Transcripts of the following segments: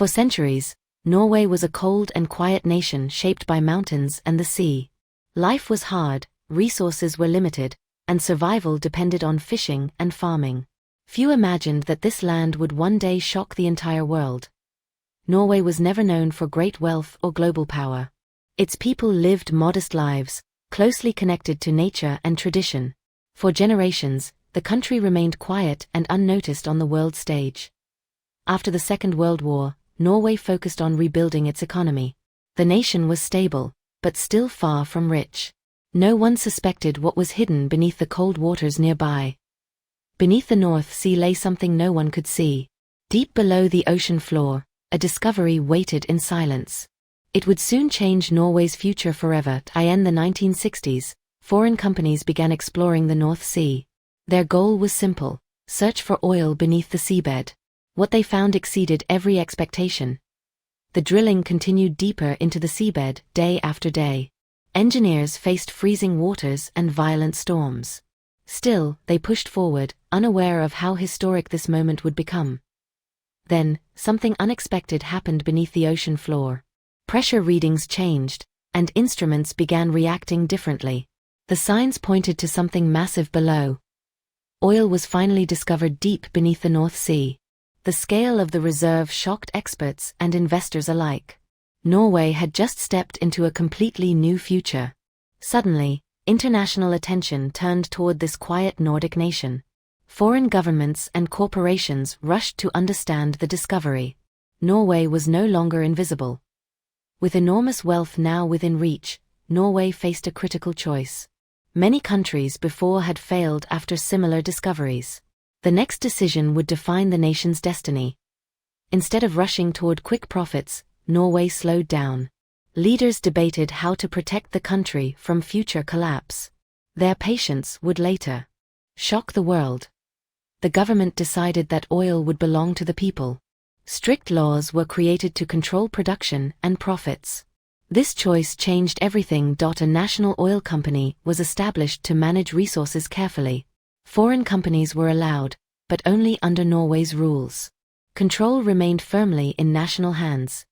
For centuries, Norway was a cold and quiet nation shaped by mountains and the sea. Life was hard, resources were limited, and survival depended on fishing and farming. Few imagined that this land would one day shock the entire world. Norway was never known for great wealth or global power. Its people lived modest lives, closely connected to nature and tradition. For generations, the country remained quiet and unnoticed on the world stage. After the Second World War, Norway focused on rebuilding its economy. The nation was stable, but still far from rich. No one suspected what was hidden beneath the cold waters nearby. Beneath the North Sea lay something no one could see. Deep below the ocean floor, a discovery waited in silence. It would soon change Norway's future forever. In the 1960s, foreign companies began exploring the North Sea. Their goal was simple: search for oil beneath the seabed. What they found exceeded every expectation. The drilling continued deeper into the seabed, day after day. Engineers faced freezing waters and violent storms. Still, they pushed forward, unaware of how historic this moment would become. Then, something unexpected happened beneath the ocean floor. Pressure readings changed, and instruments began reacting differently. The signs pointed to something massive below. Oil was finally discovered deep beneath the North Sea. The scale of the reserve shocked experts and investors alike. Norway had just stepped into a completely new future. Suddenly, international attention turned toward this quiet Nordic nation. Foreign governments and corporations rushed to understand the discovery. Norway was no longer invisible. With enormous wealth now within reach, Norway faced a critical choice. Many countries before had failed after similar discoveries. The next decision would define the nation's destiny. Instead of rushing toward quick profits, Norway slowed down. Leaders debated how to protect the country from future collapse. Their patience would later shock the world. The government decided that oil would belong to the people. Strict laws were created to control production and profits. This choice changed everything. A national oil company was established to manage resources carefully. Foreign companies were allowed, but only under Norway's rules. Control remained firmly in national hands.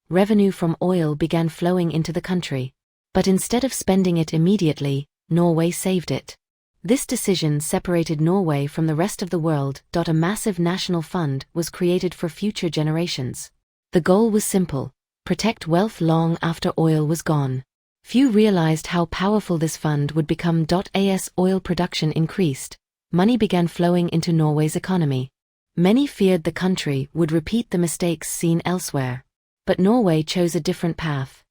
Revenue from oil began flowing into the country. But instead of spending it immediately, Norway saved it. This decision separated Norway from the rest of the world. A massive national fund was created for future generations. The goal was simple: protect wealth long after oil was gone. Few realized how powerful this fund would become. As oil production increased, money began flowing into Norway's economy. Many feared the country would repeat the mistakes seen elsewhere. But Norway chose a different path.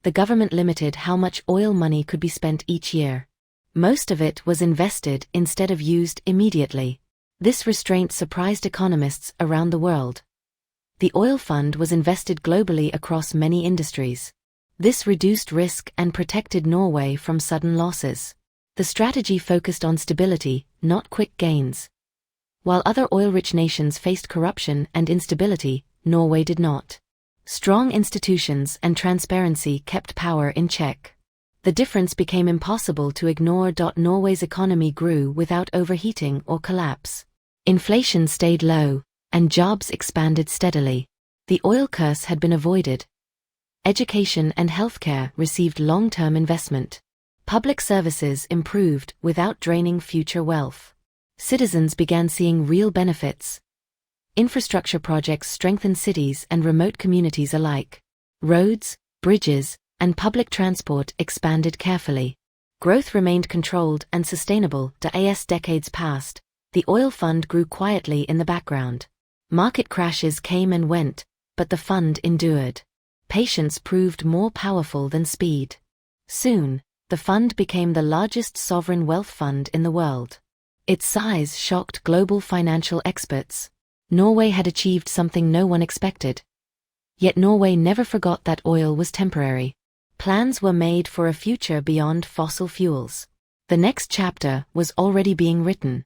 The government limited how much oil money could be spent each year. Most of it was invested instead of used immediately. This restraint surprised economists around the world. The oil fund was invested globally across many industries. This reduced risk and protected Norway from sudden losses. The strategy focused on stability, not quick gains. While other oil-rich nations faced corruption and instability, Norway did not. Strong institutions and transparency kept power in check. The difference became impossible to ignore. Norway's economy grew without overheating or collapse. Inflation stayed low, and jobs expanded steadily. The oil curse had been avoided. Education and healthcare received long-term investment. Public services improved without draining future wealth. Citizens began seeing real benefits. Infrastructure projects strengthened cities and remote communities alike. Roads, bridges, and public transport expanded carefully. Growth remained controlled and sustainable. As decades passed, the oil fund grew quietly in the background. Market crashes came and went, but the fund endured. Patience proved more powerful than speed. Soon, the fund became the largest sovereign wealth fund in the world. Its size shocked global financial experts. Norway had achieved something no one expected. Yet Norway never forgot that oil was temporary. Plans were made for a future beyond fossil fuels. The next chapter was already being written.